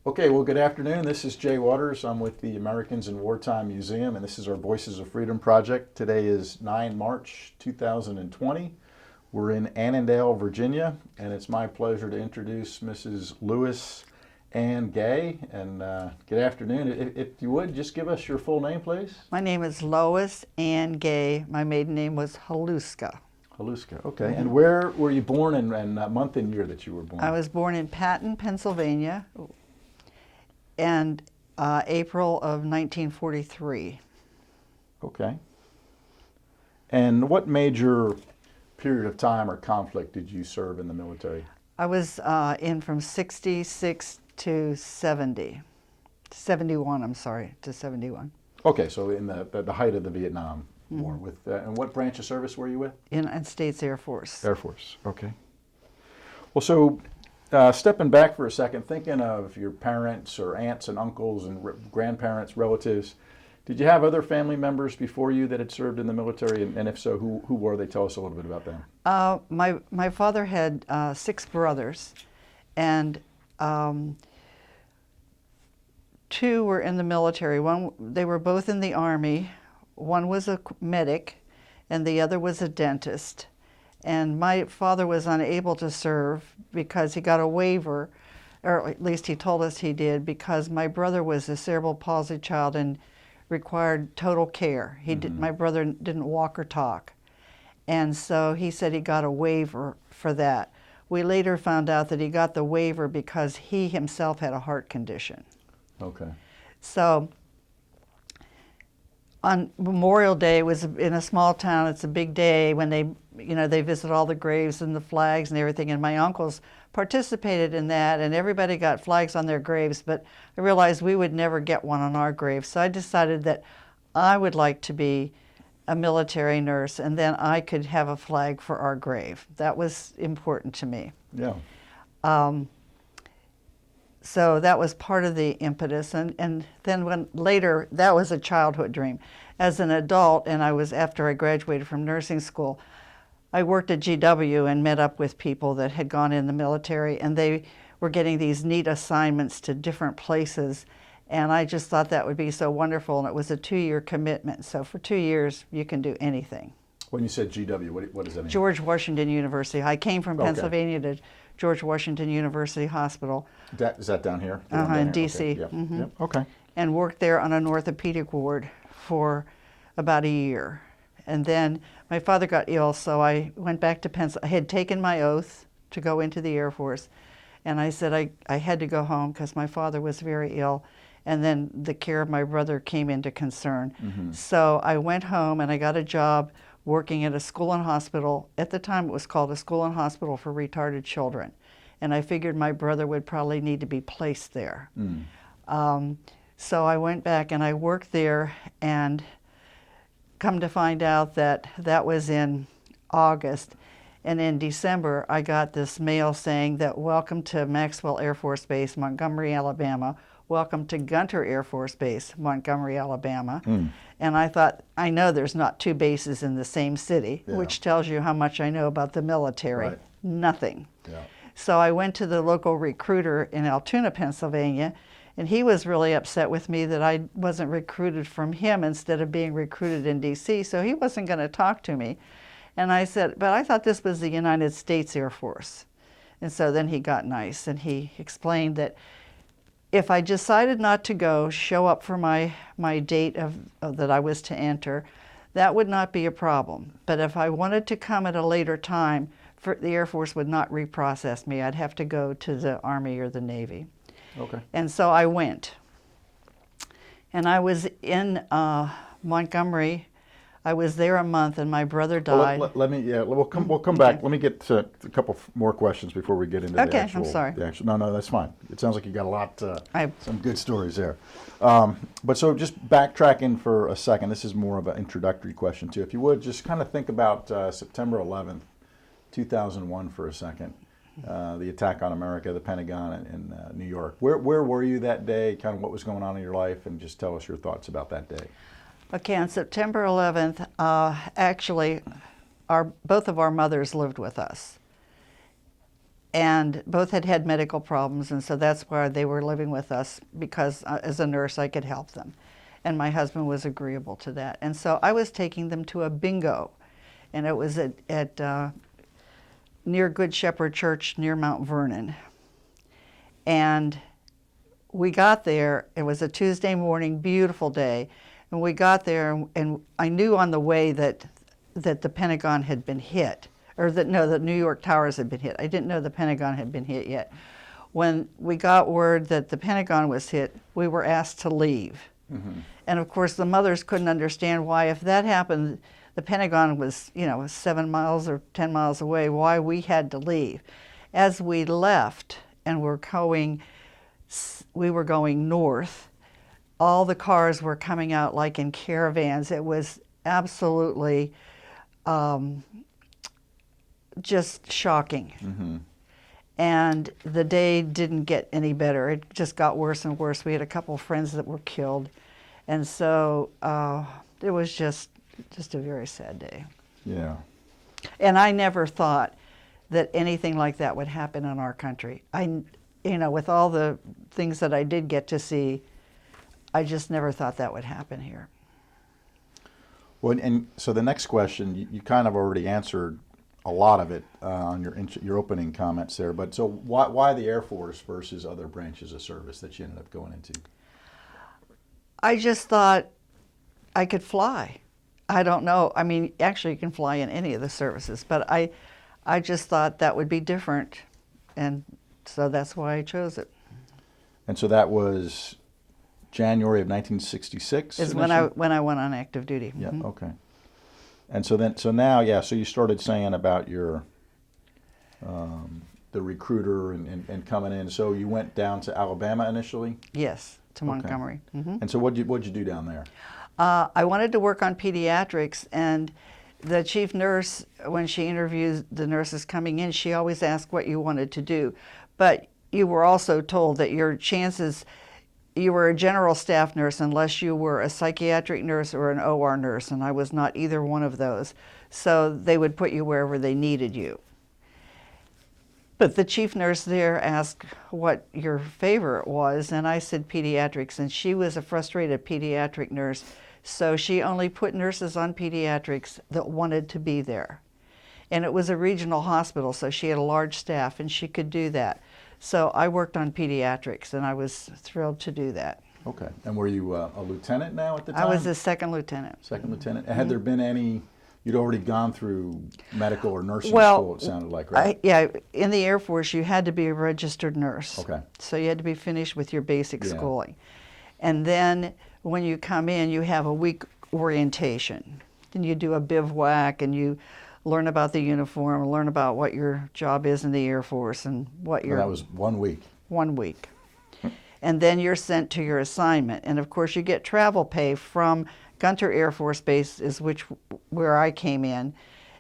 Okay, well, good afternoon. This is Jay Waters. I'm with the Americans in Wartime Museum, and this is our Voices of Freedom project. Today is 9 March 2020. We're in Annandale, Virginia, and it's my pleasure to introduce Mrs. Lois Ann Gay. And good afternoon. If you would, just give us your full name, please. My name is Lois Ann Gay. My maiden name was Haluska. Haluska, okay. And where were you born and month and year that you were born? I was born in Patton, Pennsylvania, and April of 1943. Okay. And what major period of time or conflict did you serve in the military? I was in from 66 to 70. 71, I'm sorry, to 71. Okay, so in the height of the Vietnam War. With and what branch of service were you with? United States Air Force. Air Force, okay. Well, so stepping back for a second, thinking of your parents or aunts and uncles and grandparents, relatives, did you have other family members before you that had served in the military? And if so, who were they? Tell us a little bit about them. My father had 6 brothers, and 2 were in the military. They were both in the Army. One was a medic, and the other was a dentist. And my father was unable to serve because he got a waiver, or at least he told us he did, because my brother was a cerebral palsy child and required total care. My brother didn't walk or talk. And so he said he got a waiver for that. We later found out that he got the waiver because he himself had a heart condition. Okay. So on Memorial Day, it was in a small town. It's a big day when they visit all the graves and the flags and everything. And my uncles participated in that, and everybody got flags on their graves. But I realized we would never get one on our grave, so I decided that I would like to be a military nurse, and then I could have a flag for our grave. That was important to me. Yeah. So that was part of the impetus, and then later, that was a childhood dream. As an adult, and after I graduated from nursing school, I worked at GW and met up with people that had gone in the military, and they were getting these neat assignments to different places, and I just thought that would be so wonderful, and it was a 2-year commitment. So for 2 years, you can do anything. When you said GW, what does that mean? George Washington University. I came from Pennsylvania to George Washington University Hospital. Is that down here? In D.C. Okay. Yep. Yep. Okay. And worked there on an orthopedic ward for about a year. And then my father got ill, so I went back to Pennsylvania. I had taken my oath to go into the Air Force, and I said I had to go home because my father was very ill, and then the care of my brother came into concern. So I went home and I got a job working at a school and hospital. At the time, it was called a school and hospital for retarded children. And I figured my brother would probably need to be placed there. So I went back and I worked there, and come to find out that that was in August. And in December, I got this mail saying that welcome to Maxwell Air Force Base, Montgomery, Alabama. Welcome to Gunter Air Force Base, Montgomery, Alabama. And I thought, I know there's not 2 bases in the same city, which tells you how much I know about the military. Right. Nothing. Yeah. So I went to the local recruiter in Altoona, Pennsylvania, and he was really upset with me that I wasn't recruited from him instead of being recruited in D.C., so he wasn't going to talk to me. And I said, but I thought this was the United States Air Force. And so then he got nice, and he explained that if I decided not to go, show up for my date that I was to enter, that would not be a problem. But if I wanted to come at a later time, the Air Force would not reprocess me. I'd have to go to the Army or the Navy. Okay. And so I went. And I was in Montgomery. I was there a month, and my brother died. Well, we'll come back. Let me get to a couple more questions before we get into the actual. I'm sorry. No, that's fine. It sounds like you got a lot, some good stories there. But so just backtracking for a second, this is more of an introductory question too. If you would, just kind of think about September 11th, 2001 for a second. The attack on America, the Pentagon in New York. Where were you that day? Kind of what was going on in your life, and just tell us your thoughts about that day. Okay, on September 11th, actually, both of our mothers lived with us. and both had had medical problems, and so that's why they were living with us, because as a nurse I could help them. And my husband was agreeable to that. And so I was taking them to a bingo, and it was at near Good Shepherd Church near Mount Vernon. And we got there, it was a Tuesday morning, beautiful day, and we got there, and I knew on the way that the Pentagon had been hit, or that, no, the New York Towers had been hit. I didn't know the Pentagon had been hit yet. When we got word that the Pentagon was hit, we were asked to leave. Mm-hmm. And of course the mothers couldn't understand why, if that happened, the Pentagon was, 7 miles or 10 miles away, why we had to leave. As we left and we were going north, all the cars were coming out like in caravans. It was absolutely just shocking. Mm-hmm. And the day didn't get any better. It just got worse and worse. We had a couple of friends that were killed. And so it was just a very sad day. Yeah. And I never thought that anything like that would happen in our country. With all the things that I did get to see, I just never thought that would happen here. Well, and so the next question, you kind of already answered a lot of it on your opening comments there. But so why the Air Force versus other branches of service that you ended up going into? I just thought I could fly. I don't know. I mean, actually, you can fly in any of the services, but I just thought that would be different, and so that's why I chose it. And so that was January of 1966. Is when I went on active duty. Yeah. Mm-hmm. Okay. And so now, so you started saying about your the recruiter and coming in. So you went down to Alabama initially? Yes, to Montgomery. Okay. Mm-hmm. And so what'd you do down there? I wanted to work on pediatrics, and the chief nurse, when she interviewed the nurses coming in, she always asked what you wanted to do. But you were also told that your chances, you were a general staff nurse unless you were a psychiatric nurse or an OR nurse, and I was not either one of those. So they would put you wherever they needed you. But the chief nurse there asked what your favorite was, and I said pediatrics, and she was a frustrated pediatric nurse, so she only put nurses on pediatrics that wanted to be there. And it was a regional hospital, so she had a large staff, and she could do that. So I worked on pediatrics, and I was thrilled to do that. Okay. And were you a lieutenant now at the time? I was a second lieutenant. Second lieutenant. And had there been any, you'd already gone through medical or nursing school, it sounded like, right? In the Air Force, you had to be a registered nurse. Okay. So you had to be finished with your basic schooling. And then when you come in, you have a week orientation. Then you do a bivouac, and you learn about the uniform, learn about what your job is in the Air Force, and what your... That was 1 week. 1 week. And then you're sent to your assignment. And of course you get travel pay from Gunter Air Force Base, where I came in,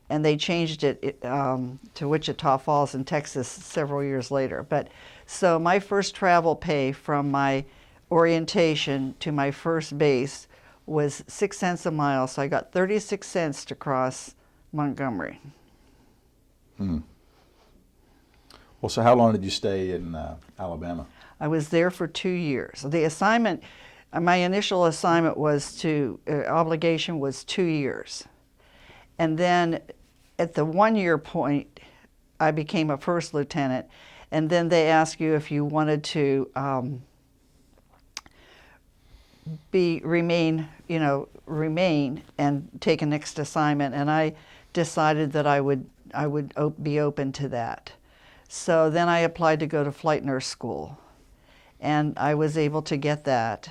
and they changed it to Wichita Falls in Texas several years later. But so my first travel pay from my orientation to my first base was 6 cents a mile, so I got 36 cents to cross Montgomery. Hmm. Well, so how long did you stay in Alabama? I was there for 2 years. The assignment, my initial assignment was obligation was 2 years. And then at the 1 year point, I became a first lieutenant. And then they asked you if you wanted to remain and take a next assignment. And I decided that I would be open to that. So then I applied to go to flight nurse school, and I was able to get that.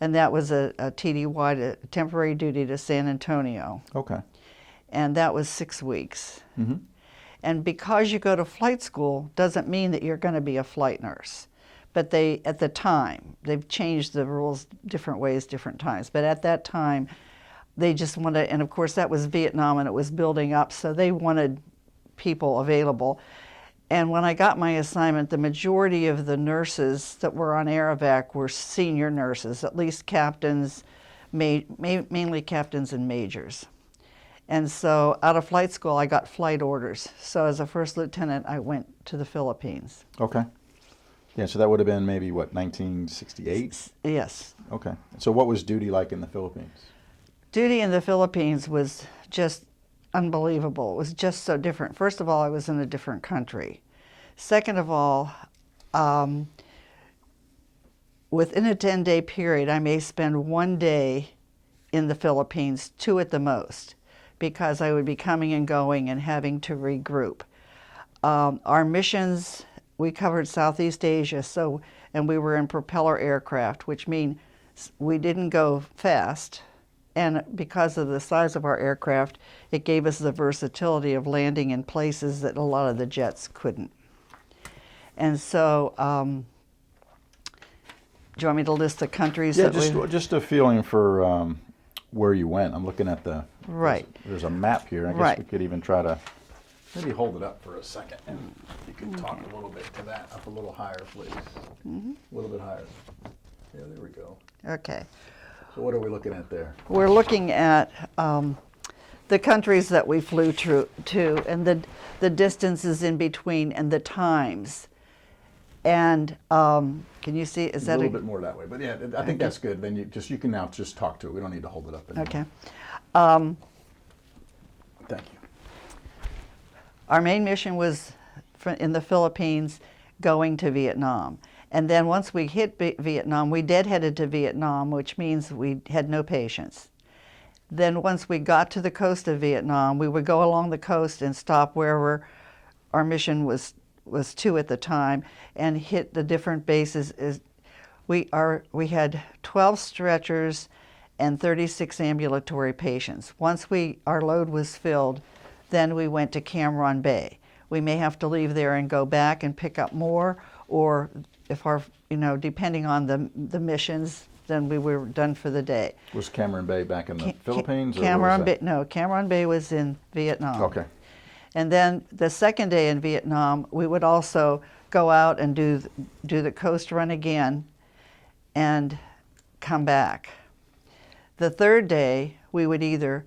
And that was a TDY, a temporary duty to San Antonio. Okay. And that was 6 weeks. Mm-hmm. And because you go to flight school doesn't mean that you're going to be a flight nurse. But at the time, they've changed the rules different ways, different times. But at that time, they just wanted, and of course that was Vietnam and it was building up, so they wanted people available. And when I got my assignment, the majority of the nurses that were on Aerovac were senior nurses, at least captains, mainly captains and majors. And so out of flight school, I got flight orders. So as a first lieutenant, I went to the Philippines. Okay. Yeah, so that would have been maybe, what, 1968? Yes. Okay. So what was duty like in the Philippines? Duty in the Philippines was just unbelievable. It was just so different. First of all, I was in a different country. Second of all, within a 10-day period, I may spend 1 day in the Philippines, 2 at the most, because I would be coming and going and having to regroup. Our missions, we covered Southeast Asia, and we were in propeller aircraft, which means we didn't go fast. And because of the size of our aircraft, it gave us the versatility of landing in places that a lot of the jets couldn't. And so, do you want me to list the countries? Yeah, that just a feeling for where you went. I'm looking at Right. There's a map here. I guess Right. we could even try to maybe hold it up for a second, and you can talk a little bit to that. Up a little higher, please. A little bit higher. Yeah, there we go. Okay. So what are we looking at there? We're looking at the countries that we flew to and the distances in between and the times. And can you see? Is that a little bit more that way? But yeah, I think that's good. Then you can now just talk to it. We don't need to hold it up anymore. Okay. Thank you. Our main mission was in the Philippines, going to Vietnam. And then once we hit Vietnam, we deadheaded to Vietnam, which means we had no patients. Then once we got to the coast of Vietnam, we would go along the coast and stop wherever our mission was 2 at the time, and hit the different bases. We had 12 stretchers and 36 ambulatory patients. Once our load was filled, then we went to Cam Ranh Bay. We may have to leave there and go back and pick up more, or if depending on the missions, then we were done for the day. Was Cam Ranh Bay back in the Philippines? Cam Ranh Bay, no, Cam Ranh Bay was in Vietnam. Okay. And then the second day in Vietnam, we would also go out and do the coast run again and come back. The third day, we would either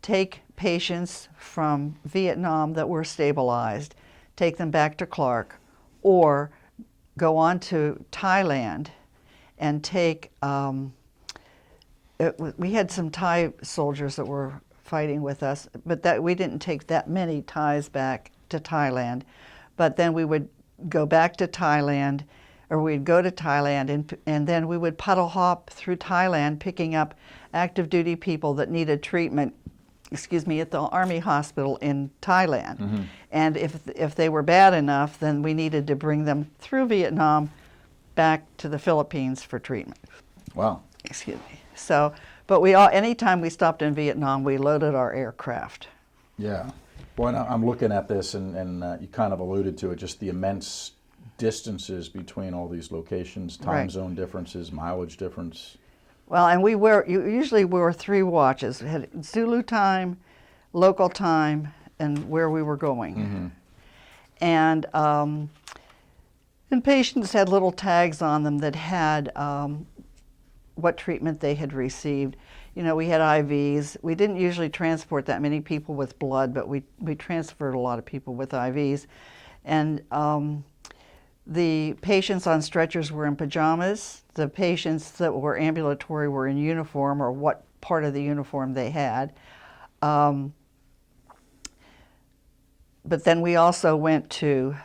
take patients from Vietnam that were stabilized, take them back to Clark, or go on to Thailand and take, we had some Thai soldiers that were fighting with us, but we didn't take that many Thais back to Thailand. But then we would go back to Thailand, or we'd go to Thailand, and then we would puddle hop through Thailand, picking up active duty people that needed treatment, at the Army hospital in Thailand. Mm-hmm. And if they were bad enough, then we needed to bring them through Vietnam back to the Philippines for treatment. Wow. So, but anytime we stopped in Vietnam, we loaded our aircraft. Yeah. Well, I'm looking at this, and you kind of alluded to it, just the immense distances between all these locations, time zone differences, mileage difference. Well, and usually we were 3 watches. We had Zulu time, local time, and where we were going. Mm-hmm. And patients had little tags on them that had what treatment they had received. We had IVs. We didn't usually transport that many people with blood, but we transferred a lot of people with IVs. And the patients on stretchers were in pajamas. The patients that were ambulatory were in uniform, or what part of the uniform they had. But then we also went to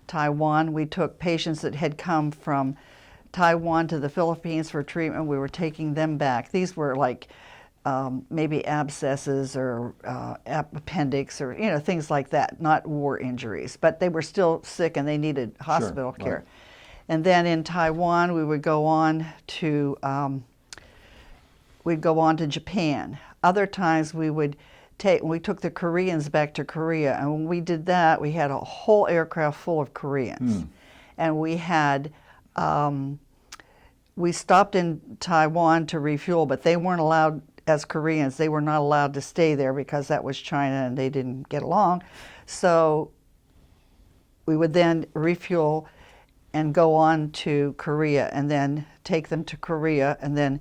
Taiwan. We took patients that had come from Taiwan to the Philippines for treatment. We were taking them back. These were like maybe abscesses or appendix, or things like that, not war injuries, but they were still sick and they needed hospital care. Right. And then in Taiwan, we would go on to Japan. Other times we took the Koreans back to Korea, and when we did that, we had a whole aircraft full of Koreans. And we had we stopped in Taiwan to refuel, but they weren't allowed. As Koreans, they were not allowed to stay there because that was China and they didn't get along. So we would then refuel and go on to Korea, and then take them to Korea, and then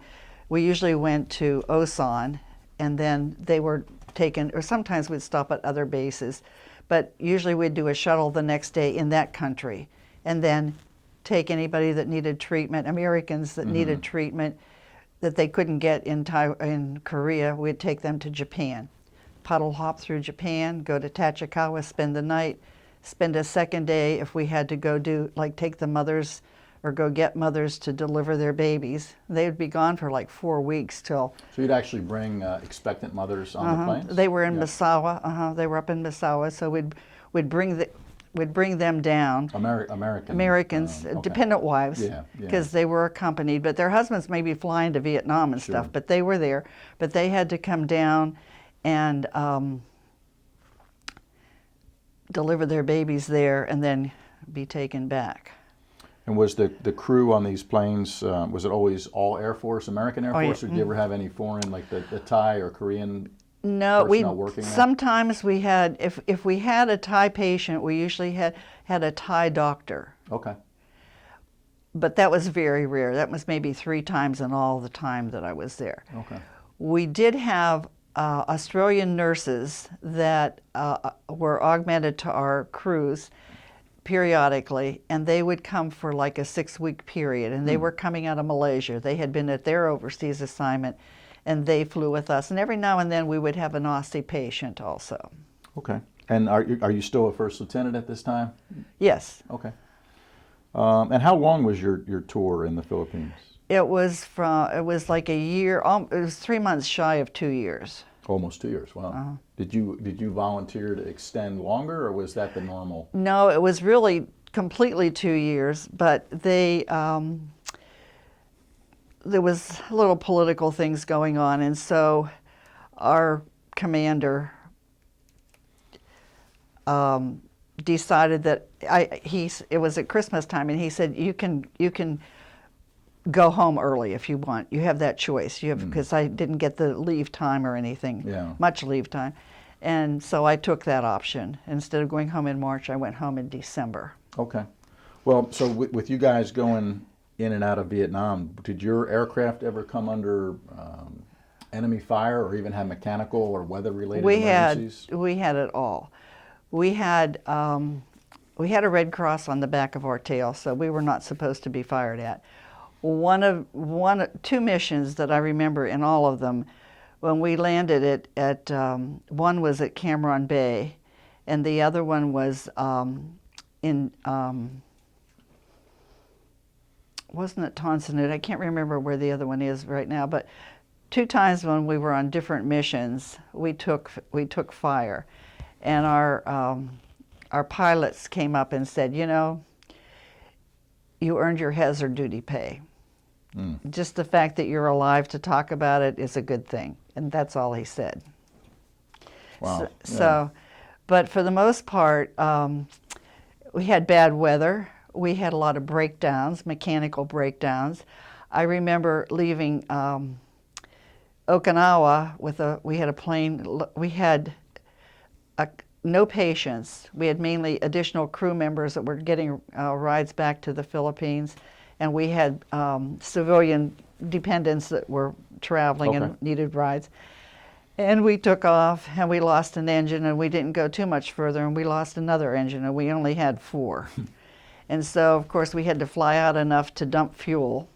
we usually went to Osan, and then they were taken, or sometimes we'd stop at other bases. but usually we'd do a shuttle the next day in that country, and then take anybody that needed treatment, Americans that needed treatment that they couldn't get in Korea, we'd take them to Japan. Puddle hop through Japan, go to Tachikawa, spend the night, spend a second day if we had to go do, like take the mothers or go get mothers to deliver their babies. They would be gone for like 4 weeks till. So you'd actually bring expectant mothers on the planes? They were in Misawa. They were up in Misawa, so we'd bring them down. Americans, okay. Dependent wives, because they were accompanied, but their husbands may be flying to Vietnam and stuff, but they were there. But they had to come down and deliver their babies there and then be taken back. And was the crew on these planes, was it always all Air Force, American Air Force, or did you ever have any foreign, like the Thai or Korean personnel working there? Sometimes we had, if we had a Thai patient, we usually had a Thai doctor. Okay. But that was very rare. That was maybe 3 times in all the time that I was there. Okay. We did have Australian nurses that were augmented to our crews periodically, and they would come for like a 6-week period, and they were coming out of Malaysia. They had been at their overseas assignment, and they flew with us. And every now and then we would have an Aussie patient also. Okay. And are you still a first lieutenant at this time? Yes. Okay. And how long was your tour in the Philippines? It was like a year. It was 3 months shy of 2 years. Almost 2 years. Wow. Did you volunteer to extend longer, or was that the normal? No, it was really completely 2 years. But there was little political things going on, and so our commander decided that it was at Christmas time, and he said, you can go home early if you want. You have that choice. Because I didn't get the leave time or anything, much leave time. And so I took that option. Instead of going home in March, I went home in December. Okay. Well, so with you guys going in and out of Vietnam, did your aircraft ever come under enemy fire or even have mechanical or weather-related emergencies? We had it all. We had a Red Cross on the back of our tail, so we were not supposed to be fired at. Two missions that I remember in all of them, when we landed at one was at Cameron Bay, and the other one was in wasn't it Tonsanut? I can't remember where the other one is right now, but 2 times when we were on different missions, we took fire, and our pilots came up and said, you earned your hazard duty pay. Just the fact that you're alive to talk about it is a good thing, and that's all he said. Wow. But for the most part, we had bad weather. We had a lot of breakdowns, mechanical breakdowns. I remember leaving Okinawa we had a plane. We had no patients. We had mainly additional crew members that were getting rides back to the Philippines, and we had civilian dependents that were traveling and needed rides. And we took off, and we lost an engine, and we didn't go too much further, and we lost another engine, and we only had 4. And so, of course, we had to fly out enough to dump fuel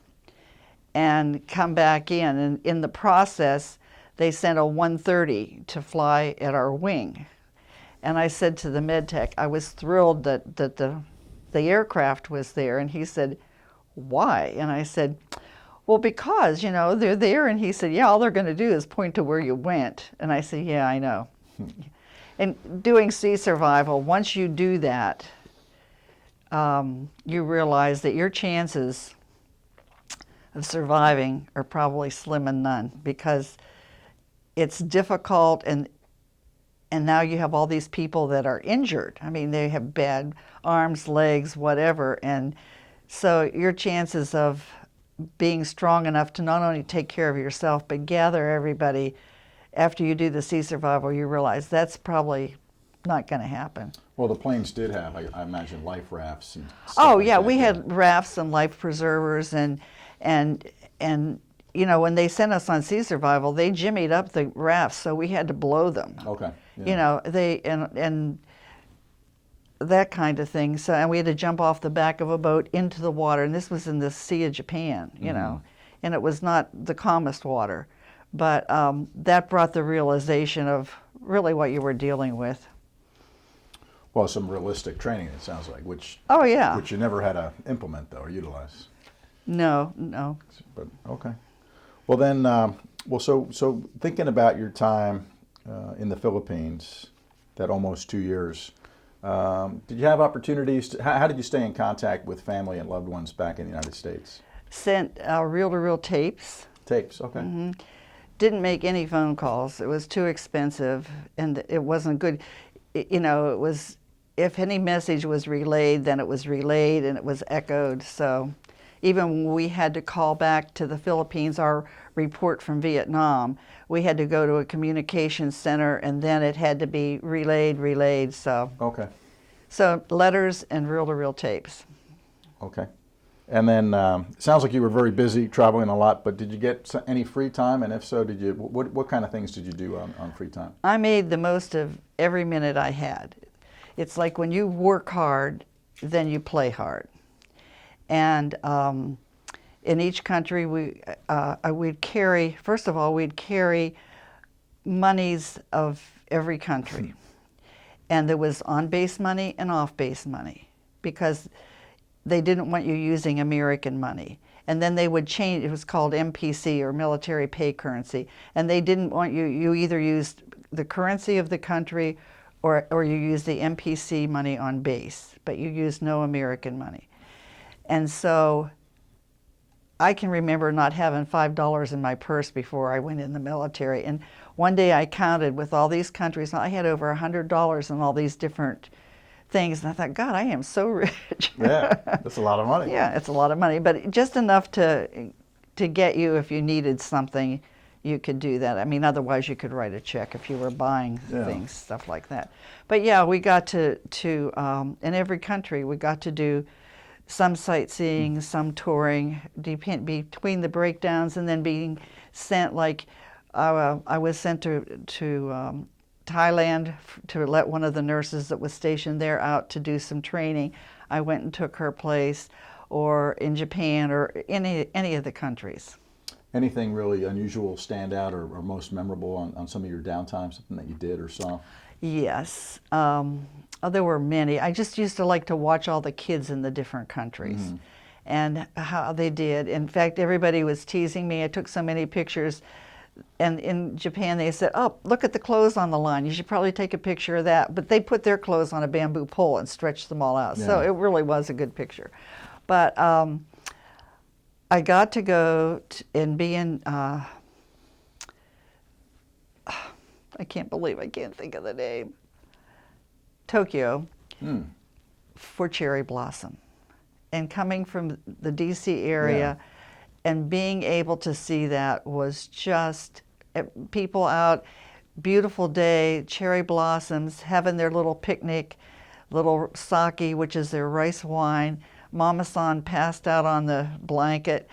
and come back in. And in the process, they sent a 130 to fly at our wing. And I said to the med tech, I was thrilled that the aircraft was there. And he said, why? And I said, well, because, they're there. And he said, yeah, all they're going to do is point to where you went. And I said, yeah, I know. And doing sea survival, once you do that, you realize that your chances of surviving are probably slim and none, because it's difficult, and now you have all these people that are injured. I mean, they have bad arms, legs, whatever, and so your chances of being strong enough to not only take care of yourself but gather everybody after you do the sea survival, you realize that's probably not going to happen. Well, the planes did have, I imagine, life rafts and stuff. Oh, yeah, we had rafts and life preservers, and when they sent us on sea survival, they jimmied up the rafts, so we had to blow them. Okay. Yeah. that kind of thing. So, and we had to jump off the back of a boat into the water, and this was in the Sea of Japan, you know, and it was not the calmest water, but that brought the realization of really what you were dealing with. Well, some realistic training, it sounds like, which Oh yeah. which you never had to implement though or utilize. No, no. But okay. Well then, so thinking about your time in the Philippines, that almost 2 years, did you have opportunities to, how did you stay in contact with family and loved ones back in the United States? Sent reel-to-reel tapes. Tapes, okay. Didn't make any phone calls. It was too expensive, and it wasn't good. You know, it was, if any message was relayed, then it was relayed and it was echoed. So even when we had to call back to the Philippines, our report from Vietnam, we had to go to a communications center, and then it had to be relayed. So Okay. So letters and reel-to-reel tapes. Okay. And then it sounds like you were very busy, traveling a lot, but did you get any free time? And if so, did you, what kind of things did you do on free time? I made the most of every minute I had. It's like when you work hard, then you play hard. And in each country, we'd carry, first of all, we'd carry monies of every country. And there was on-base money and off-base money, because they didn't want you using American money. And then they would change, it was called MPC, or military pay currency. And they didn't want you either used the currency of the country or you used the MPC money on base, but you used no American money. And so I can remember not having $5 in my purse before I went in the military. And one day I counted with all these countries, and I had over $100 in all these different things, and I thought, God, I am so rich. Yeah, that's a lot of money. Yeah, it's a lot of money, but just enough to get you, if you needed something, you could do that. I mean, otherwise you could write a check if you were buying things, stuff like that. But yeah, we got to in every country, we got to do some sightseeing, some touring, between the breakdowns, and then being sent, like I was sent to Thailand to let one of the nurses that was stationed there out to do some training. I went and took her place, or in Japan, or any of the countries. Anything really unusual stand out or most memorable on some of your downtime, something that you did or saw? Yes. There were many. I just used to like to watch all the kids in the different countries and how they did. In fact, everybody was teasing me. I took so many pictures. And in Japan, they said, oh, look at the clothes on the line. You should probably take a picture of that. But they put their clothes on a bamboo pole and stretched them all out. Yeah. So it really was a good picture. But I got to go and be in, I can't believe I can't think of the name, Tokyo, for cherry blossom. And coming from the DC area, and being able to see that was just people out, beautiful day, cherry blossoms, having their little picnic, little sake, which is their rice wine. Mama-san passed out on the blanket,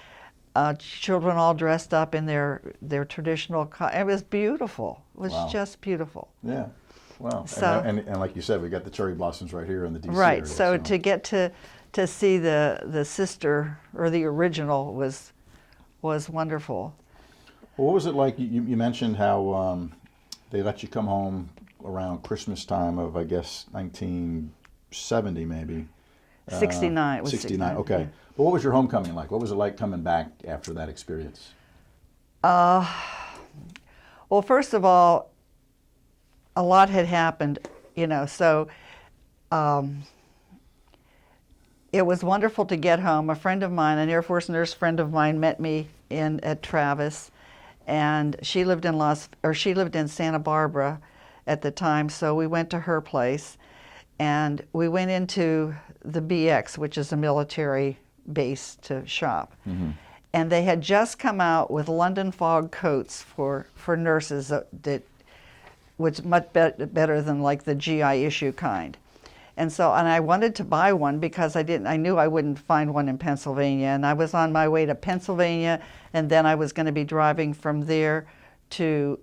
children all dressed up in their traditional, it was beautiful. It was just beautiful. Yeah, wow. So, and like you said, we got the cherry blossoms right here in the DC area. Right, so to get to see the sister, or the original, was wonderful. Well, what was it like? You mentioned how they let you come home around Christmas time of, I guess, 1970 maybe. 69. It was 69. Okay. Yeah. But what was your homecoming like? What was it like coming back after that experience? Well, first of all, a lot had happened, so it was wonderful to get home. A friend of mine, an Air Force nurse friend of mine, met me at Travis, and she lived in Santa Barbara at the time, so we went to her place, and we went into the BX, which is a military base, to shop. And they had just come out with London fog coats for nurses that was much better than like the GI issue kind. And I wanted to buy one because I knew I wouldn't find one in Pennsylvania, and I was on my way to Pennsylvania, and then I was going to be driving from there to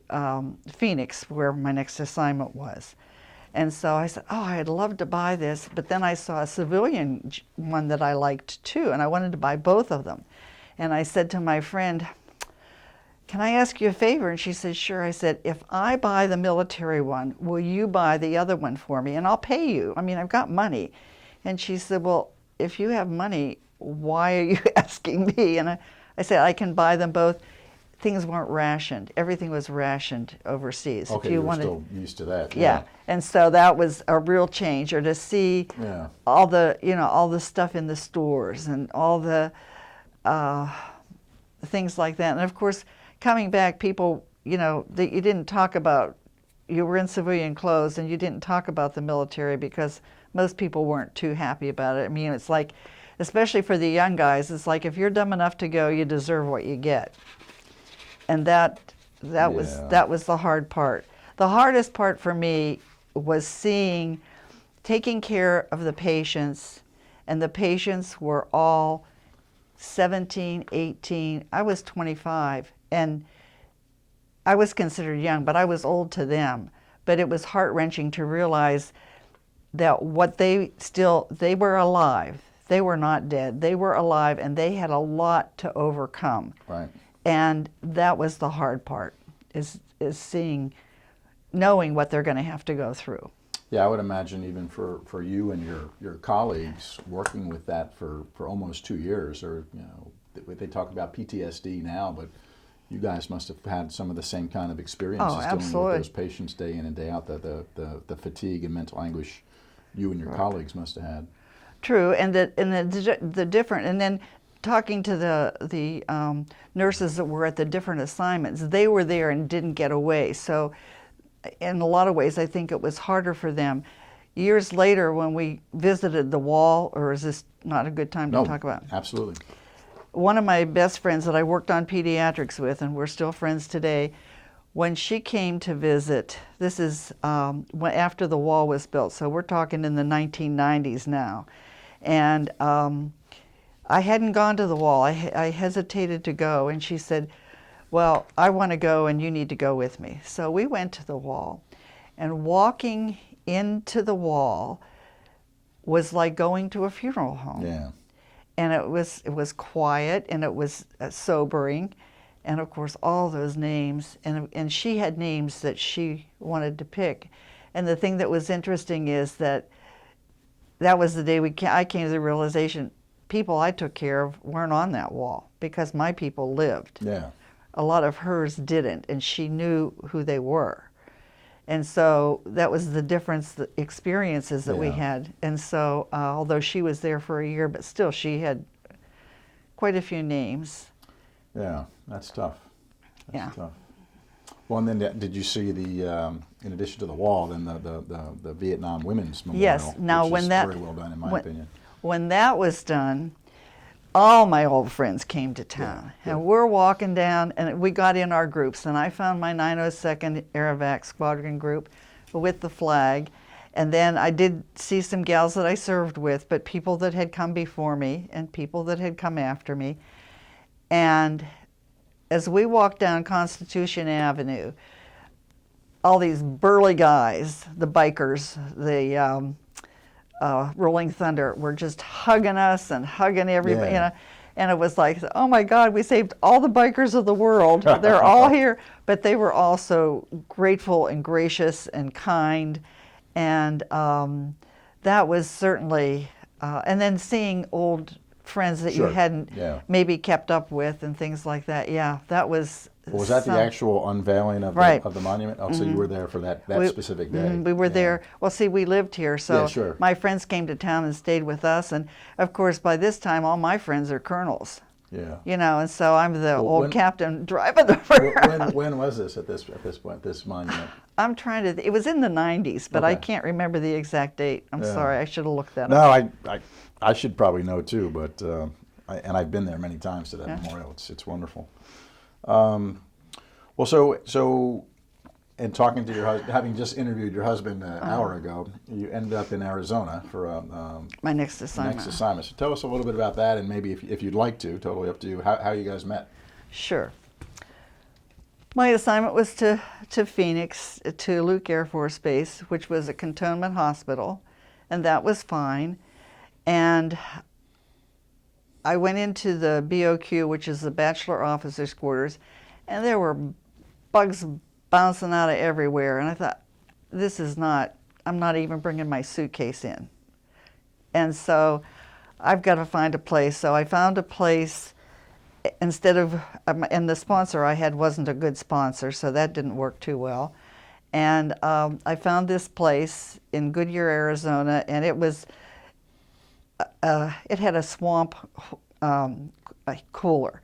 Phoenix, where my next assignment was. And so I said, oh, I'd love to buy this. But then I saw a civilian one that I liked too, and I wanted to buy both of them. And I said to my friend, can I ask you a favor? And she said, sure. I said, if I buy the military one, will you buy the other one for me? And I'll pay you. I mean, I've got money. And she said, well, if you have money, why are you asking me? And I said, I can buy them both. Things weren't rationed. Everything was rationed overseas. Okay, if you were wanted, still used to that. yeah. And so that was a real change, or to see all the, all the stuff in the stores and all the things like that. And of course, coming back, people, that you didn't talk about, you were in civilian clothes and you didn't talk about the military because most people weren't too happy about it. I mean, it's like, especially for the young guys, it's like if you're dumb enough to go, you deserve what you get. And that was the hard part. The hardest part for me was taking care of the patients, and the patients were all 17, 18. I was 25, and I was considered young, but I was old to them. But it was heart-wrenching to realize that they were alive. They were not dead. They were alive, and they had a lot to overcome. Right. And that was the hard part, is knowing what they're going to have to go through. Yeah, I would imagine even for you and your colleagues working with that for almost 2 years, or they talk about PTSD now, but you guys must have had some of the same kind of experiences dealing with those patients day in and day out. The fatigue and mental anguish you and your colleagues must have had. True, and the different, and then talking to the nurses that were at the different assignments, they were there and didn't get away. So in a lot of ways, I think it was harder for them. Years later, when we visited the wall, or is this not a good time to talk about? Absolutely. One of my best friends that I worked on pediatrics with, and we're still friends today, when she came to visit, this is after the wall was built, so we're talking in the 1990s now, and I hadn't gone to the wall. I hesitated to go, and she said, well, I want to go and you need to go with me. So we went to the wall, and walking into the wall was like going to a funeral home. Yeah. And it was quiet, and it was sobering, and of course all those names, and she had names that she wanted to pick. And the thing that was interesting is that was the day I came to the realization people I took care of weren't on that wall because my people lived. Yeah. A lot of hers didn't, and she knew who they were. And so that was the difference, the experiences that we had. And so although she was there for a year, but still she had quite a few names. Yeah, that's tough. That's Yeah. tough. Well, and then did you see in addition to the wall, then the Vietnam Women's Memorial? Yes. Now, which when is that very well done, in my opinion. When that was done, all my old friends came to town, and we're walking down, and we got in our groups, and I found my 902nd Aerovac Squadron group with the flag, and then I did see some gals that I served with, but people that had come before me and people that had come after me. And as we walked down Constitution Avenue, all these burly guys, the bikers, the Rolling Thunder, were just hugging us and hugging everybody. And it was like, oh my God, we saved all the bikers of the world. They're all here. But they were also grateful and gracious and kind. And that was certainly, and then seeing old friends that you hadn't maybe kept up with and things like that. Yeah, that was. Was that the actual unveiling of the monument? Oh, so you were there for that specific day. We were there. Well, see, we lived here, so my friends came to town and stayed with us. And of course, by this time, all my friends are colonels. Yeah. And so I'm the old captain driving them around. When was this at this point, this monument? I'm trying to, it was in the 90s, but I can't remember the exact date. I'm sorry, I should have looked that up. No, I should probably know too, but I've been there many times to that memorial. It's wonderful. Well, so, and talking to your husband, having just interviewed your husband an hour ago, you ended up in Arizona for my next assignment. So tell us a little bit about that, and maybe if you'd like to, totally up to you, how you guys met. Sure. My assignment was to Phoenix, to Luke Air Force Base, which was a cantonment hospital, and that was fine. And I went into the BOQ, which is the Bachelor Officers' Quarters, and there were bugs bouncing out of everywhere. And I thought, I'm not even bringing my suitcase in. And so I've got to find a place. So I found a place and the sponsor I had wasn't a good sponsor, so that didn't work too well. And I found this place in Goodyear, Arizona, and it had a swamp cooler.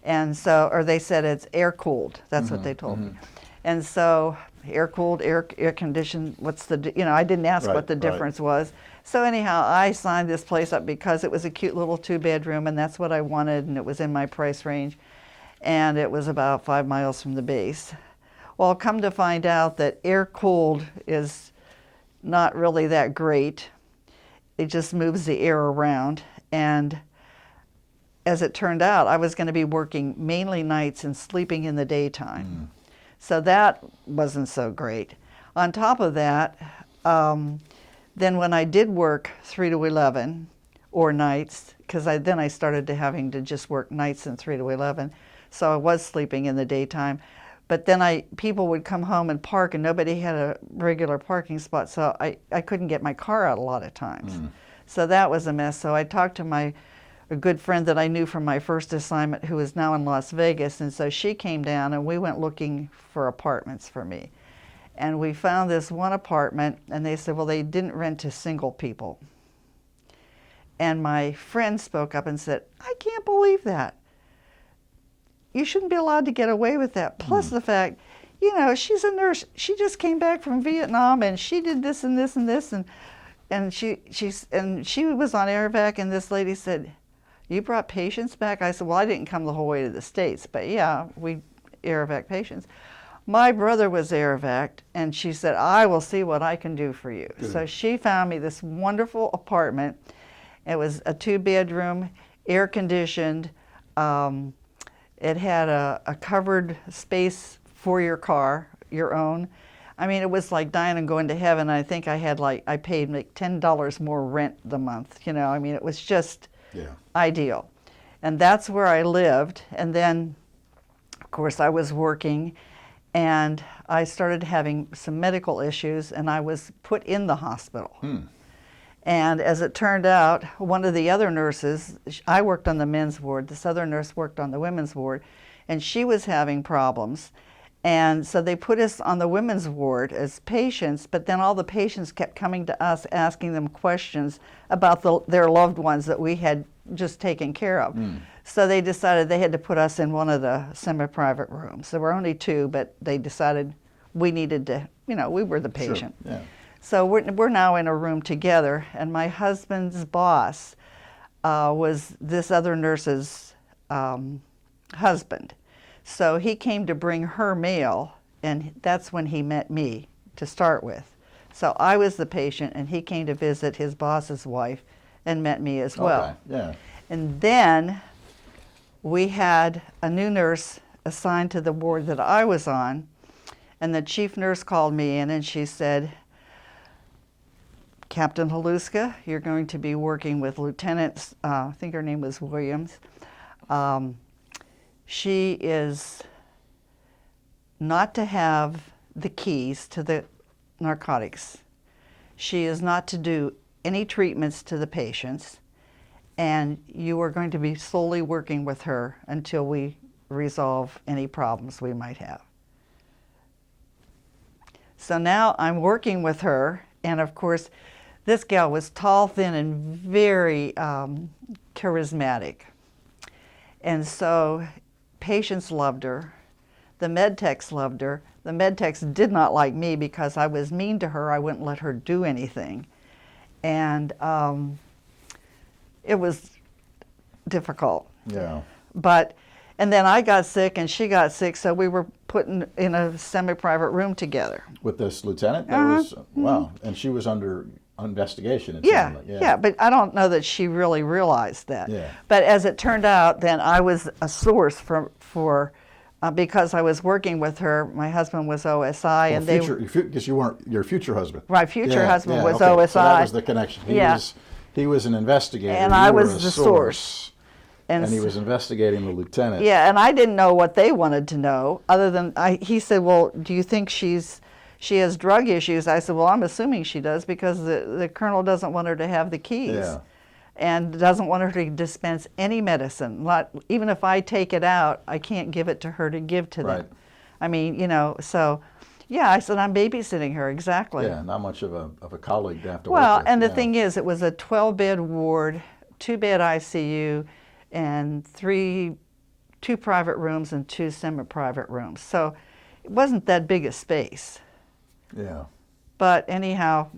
And so, or they said it's air cooled. That's what they told me. And so air cooled, air conditioned, I didn't ask what the difference was. So anyhow, I signed this place up because it was a cute little 2-bedroom, and that's what I wanted, and it was in my price range. And it was about 5 miles from the base. Well, come to find out that air cooled is not really that great. It just moves the air around. And as it turned out, I was going to be working mainly nights and sleeping in the daytime. So that wasn't so great. On top of that, then when I did work 3 to 11 or nights, because then I started to having to just work nights and 3 to 11, so I was sleeping in the daytime. But then people would come home and park, and nobody had a regular parking spot, so I couldn't get my car out a lot of times. So that was a mess. So I talked to a good friend that I knew from my first assignment, who is now in Las Vegas, and so she came down and we went looking for apartments for me. And we found this one apartment, and they said, well, they didn't rent to single people. And my friend spoke up and said, I can't believe that. You shouldn't be allowed to get away with that. Plus the fact, she's a nurse. She just came back from Vietnam, and she did this and this and this, and she was on AirVac, and this lady said, you brought patients back? I said, well, I didn't come the whole way to the States, but yeah, we AirVac patients. My brother was AirVac'd, and she said, I will see what I can do for you. Good. So she found me this wonderful apartment. It was a 2-bedroom, air-conditioned. It had a covered space for your car, your own. I mean, it was like dying and going to heaven. I think I paid like $10 more rent the month. I mean, it was just ideal. And that's where I lived. And then, of course, I was working, and I started having some medical issues, and I was put in the hospital. And as it turned out, one of the other nurses, I worked on the men's ward, this other nurse worked on the women's ward, and she was having problems. And so they put us on the women's ward as patients, but then all the patients kept coming to us asking them questions about their loved ones that we had just taken care of. So they decided they had to put us in one of the semi-private rooms. There were only 2, but they decided we needed to, we were the patient. Sure. Yeah. So we're now in a room together, and my husband's boss was this other nurse's husband. So he came to bring her mail, and that's when he met me to start with. So I was the patient, and he came to visit his boss's wife and met me as well. Okay. Yeah. And then we had a new nurse assigned to the ward that I was on, and the chief nurse called me in, and she said, Captain Haluska, you're going to be working with Lieutenant, I think her name was Williams. She is not to have the keys to the narcotics. She is not to do any treatments to the patients, and you are going to be solely working with her until we resolve any problems we might have. So now I'm working with her, and of course, this gal was tall, thin, and very charismatic. And so patients loved her. The med techs loved her. The med techs did not like me because I was mean to her. I wouldn't let her do anything. And it was difficult. Yeah. And then I got sick and she got sick, so we were put in a semi-private room together. With this lieutenant? Wow. And she was under investigation, it Yeah, sounded like. yeah, but I don't know that she really realized that. Yeah. But as it turned out, then I was a source for because I was working with her. My husband was OSI, and they because you weren't your future husband. My future husband was okay. OSI. So that was the connection. He was an investigator, and you I were was a the source. And he was investigating the lieutenant. Yeah, and I didn't know what they wanted to know, other than he said, "Well, do you think she has drug issues?" I said, "Well, I'm assuming she does because the colonel doesn't want her to have the keys." Yeah. And doesn't want her to dispense any medicine. Even if I take it out, I can't give it to her to give to them. Right. I mean, so, yeah, I said, I'm babysitting her, exactly. Yeah, not much of a colleague to have to well, work with. and the thing is, it was a 12-bed ward, 2-bed ICU, and 2 private rooms and 2 semi-private rooms. So it wasn't that big a space. Yeah. But anyhow,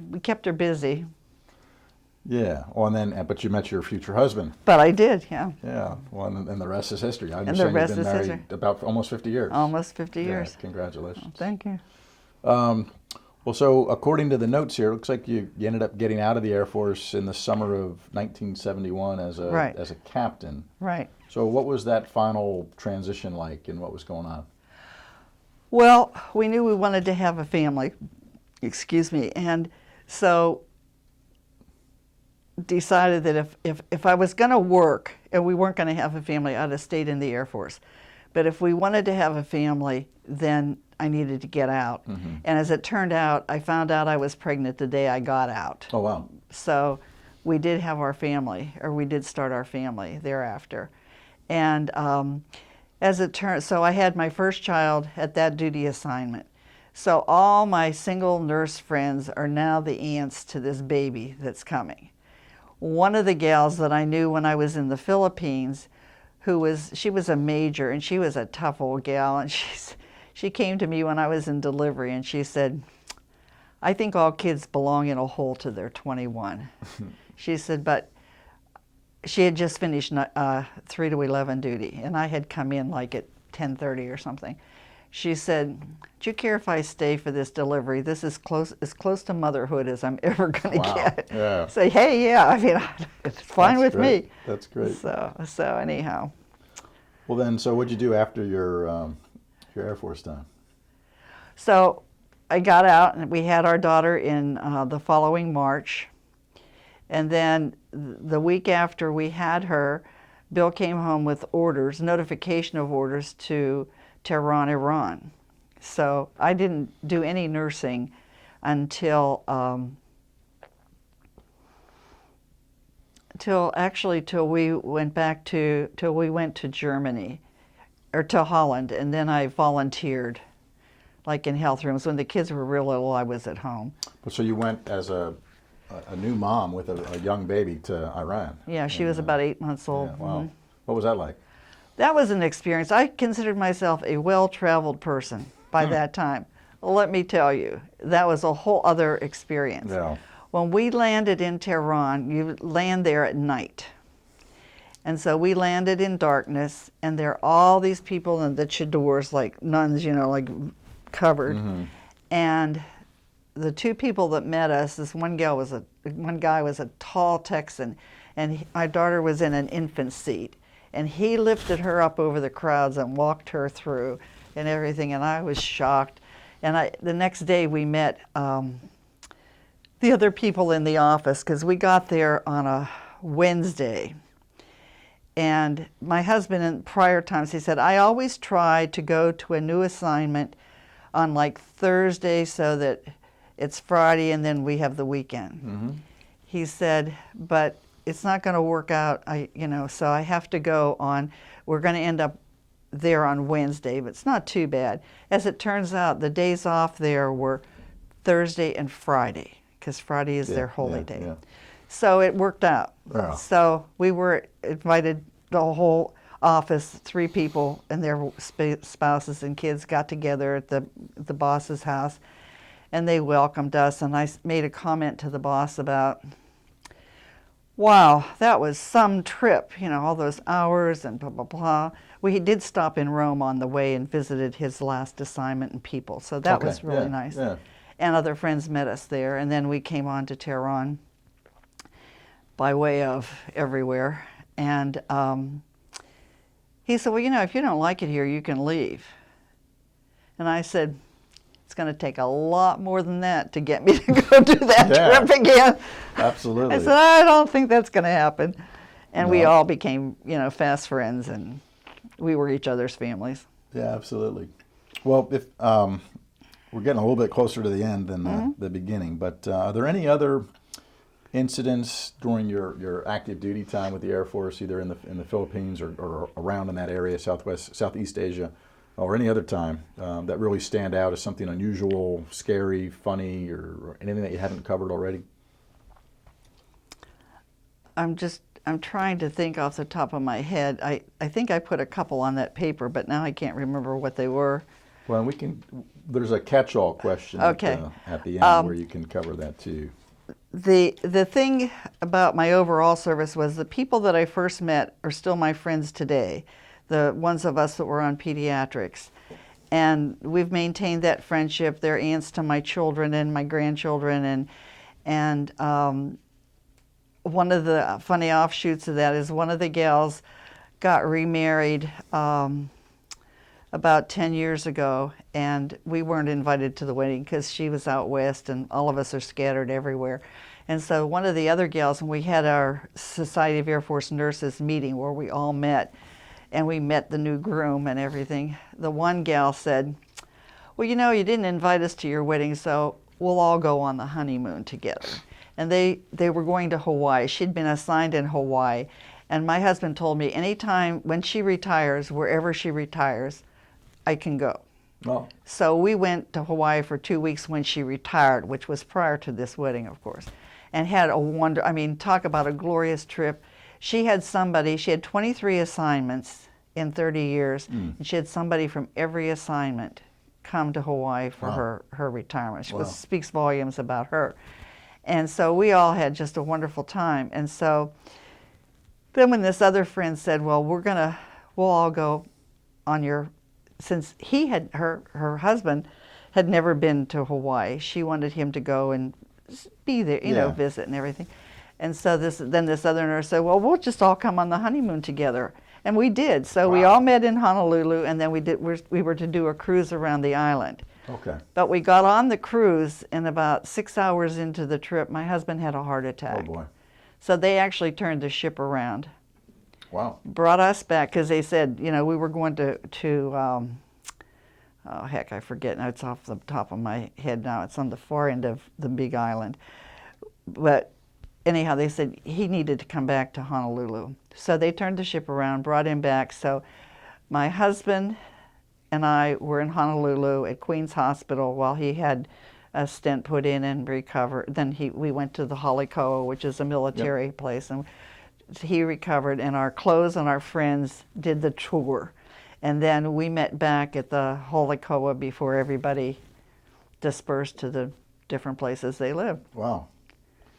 we kept her busy. Yeah. Well, but you met your future husband. But I did, yeah. Yeah. Well, and the rest is history. I And understand the rest you've been is married history. about almost 50 years. Almost 50 years. Yeah, congratulations. Oh, thank you. Well, so according to the notes here, it looks like you ended up getting out of the Air Force in the summer of 1971 as a captain. Right. So what was that final transition like, and what was going on? Well, we knew we wanted to have a family, and so decided that if I was going to work and we weren't going to have a family, I'd have stayed in the Air Force. But if we wanted to have a family, then I needed to get out. Mm-hmm. And as it turned out, I found out I was pregnant the day I got out. Oh, wow. So we did have our family, or we did start our family thereafter. And as it turned, so I had my first child at that duty assignment. So all my single nurse friends are now the aunts to this baby that's coming. One of the gals that I knew when I was in the Philippines, she was a major, and she was a tough old gal, and she came to me when I was in delivery, and she said, "I think all kids belong in a hole till they're 21." She said, but she had just finished 3 to 11 duty, and I had come in like at 10:30 or something. She said, "Do you care if I stay for this delivery? This is as close to motherhood as I'm ever going to get." Yeah. Say, "Hey, yeah, I mean, it's fine with great. me." That's great. So anyhow. Well, then, so what'd you do after your Air Force time? So I got out, and we had our daughter in the following March. And then the week after we had her, Bill came home with notification of orders to Tehran, Iran. So I didn't do any nursing until we went to Germany, or to Holland, and then I volunteered, like in health rooms. When the kids were real little, I was at home. So you went as a new mom with a young baby to Iran. Yeah, she was about 8 months old. Yeah, wow. Mm-hmm. What was that like? That was an experience. I considered myself a well-traveled person by that time. Well, let me tell you, that was a whole other experience. Yeah. When we landed in Tehran, you land there at night. And so we landed in darkness, and there are all these people in the chadors, like nuns, like covered. Mm-hmm. And the 2 people that met us, one guy was a tall Texan, and my daughter was in an infant seat. And he lifted her up over the crowds and walked her through and everything, and I was shocked. And the next day we met the other people in the office, because we got there on a Wednesday. And my husband, in prior times, he said, "I always try to go to a new assignment on like Thursday so that it's Friday and then we have the weekend." Mm-hmm. He said, "But it's not going to work out, so I have to go we're going to end up there on Wednesday, but it's not too bad." As it turns out, the days off there were Thursday and Friday, because Friday is their holy day. Yeah. So it worked out. Yeah. So we were invited, the whole office, 3 people and their spouses and kids got together at the boss's house, and they welcomed us, and I made a comment to the boss about, "Wow, that was some trip, all those hours and blah, blah, blah." We did stop in Rome on the way and visited his last assignment and people, so that was really nice. Yeah. And other friends met us there, and then we came on to Tehran by way of everywhere. And he said, well, if you don't like it here, you can leave. And I said, it's going to take a lot more than that to get me to go do that trip again. Absolutely. I said, I don't think that's going to happen. And No. we all became, fast friends, and we were each other's families. Yeah, absolutely. Well, if we're getting a little bit closer to the end than the beginning, but are there any other incidents during your active duty time with the Air Force, either in the Philippines or around in that area, Southeast Asia, or any other time that really stand out as something unusual, scary, funny, or anything that you haven't covered already? I'm trying to think off the top of my head. I think I put a couple on that paper, but now I can't remember what they were. Well, there's a catch-all question Okay. at the end where you can cover that too. The thing about my overall service was the people that I first met are still my friends today, the ones of us that were on pediatrics. And we've maintained that friendship. They're aunts to my children and my grandchildren. And one of the funny offshoots of that is one of the gals got remarried about 10 years ago, and we weren't invited to the wedding because she was out west and all of us are scattered everywhere. And so one of the other gals, and we had our Society of Air Force Nurses meeting where we all met, and we met the new groom and everything. The one gal said, well, you didn't invite us to your wedding, so we'll all go on the honeymoon together. And they were going to Hawaii. She'd been assigned in Hawaii. And my husband told me anytime when she retires, wherever she retires, I can go. Oh. So we went to Hawaii for 2 weeks when she retired, which was prior to this wedding, of course, and had talk about a glorious trip. She had 23 assignments in 30 years, and she had somebody from every assignment come to Hawaii for her retirement, which speaks volumes about her. And so we all had just a wonderful time. And so then when this other friend said, well, we'll all go on since her husband had never been to Hawaii, she wanted him to go and be there, visit and everything. And so this other nurse said, well, we'll just all come on the honeymoon together. And we did. So we all met in Honolulu, and then we were to do a cruise around the island. Okay. But we got on the cruise, and about 6 hours into the trip, my husband had a heart attack. Oh, boy. So they actually turned the ship around. Wow. Brought us back, because they said, we were going to oh, heck, I forget now. It's off the top of my head now. It's on the far end of the big island. But anyhow, they said he needed to come back to Honolulu. So they turned the ship around, brought him back. So my husband and I were in Honolulu at Queens Hospital while he had a stent put in and recovered. Then we went to the Halikoa, which is a military place, and he recovered, and our clothes and our friends did the tour. And then we met back at the Halikoa before everybody dispersed to the different places they lived. Wow.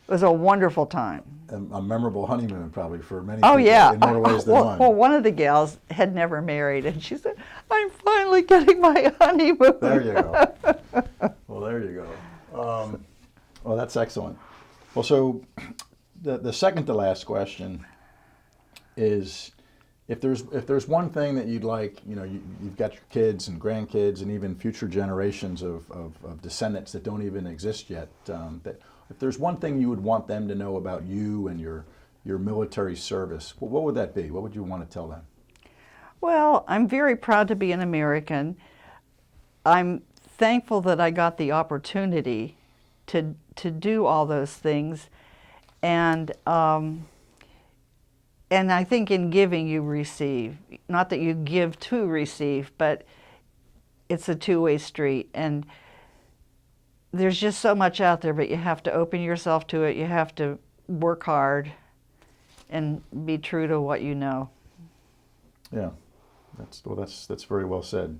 It was a wonderful time. A memorable honeymoon probably for many Oh, people yeah. in more ways than one. Well, one of the gals had never married, and she said, I'm finally getting my honeymoon. There you go. Well, there you go. Well, that's excellent. Well, so the second to last question is, if there's one thing that you'd like, you've got your kids and grandkids and even future generations of descendants that don't even exist yet, if there's one thing you would want them to know about you and your military service, what would that be? What would you want to tell them? Well, I'm very proud to be an American. I'm thankful that I got the opportunity to do all those things, and I think in giving you receive. Not that you give to receive, but it's a two-way street. And there's just so much out there, but you have to open yourself to it. You have to work hard and be true to what you know. Yeah, that's very well said.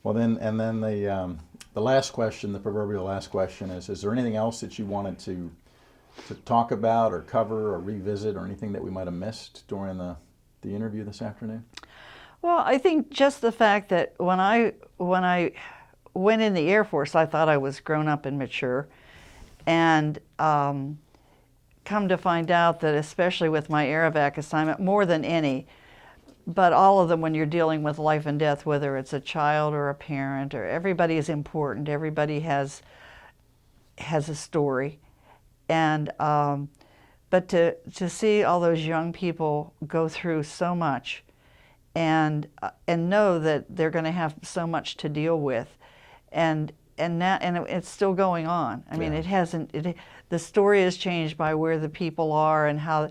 Well, then the last question, the proverbial last question is there anything else that you wanted to talk about or cover or revisit, or anything that we might have missed during the interview this afternoon? Well, I think just the fact that when I went in the Air Force, I thought I was grown up and mature, and come to find out that, especially with my Aerovac assignment, more than any, but all of them, when you're dealing with life and death, whether it's a child or a parent, or everybody is important. Everybody has a story, and but to see all those young people go through so much, and know that they're going to have so much to deal with, and it's still going on. I mean, Yeah. it hasn't. The story has changed by where the people are and how.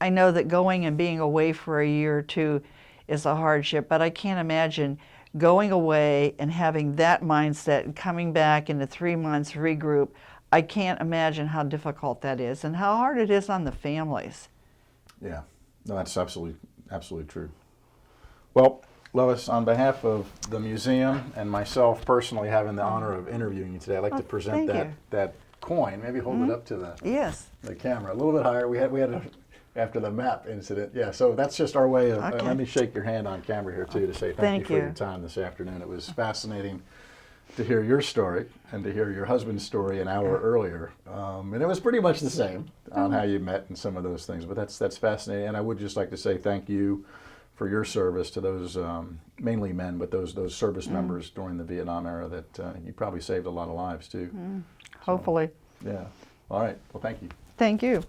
I know that going and being away for a year or two is a hardship, but I can't imagine going away and having that mindset and coming back into 3 months regroup. I can't imagine how difficult that is and how hard it is on the families. Yeah, no, that's absolutely true. Well, Lois, on behalf of the museum and myself personally having the honor of interviewing you today, I'd like to present thank you. that coin. Maybe hold it up to the Yes. camera a little bit higher. We had after the map incident. Yeah, so that's just our way of. Okay. Let me shake your hand on camera here too to say thank you for your time this afternoon. It was fascinating to hear your story and to hear your husband's story an hour earlier, and it was pretty much the same on how you met and some of those things. But that's fascinating, and I would just like to say thank you for your service to those mainly men, but those service members during the Vietnam era that you probably saved a lot of lives too. Hopefully. Yeah. All right. Well, thank you. Thank you.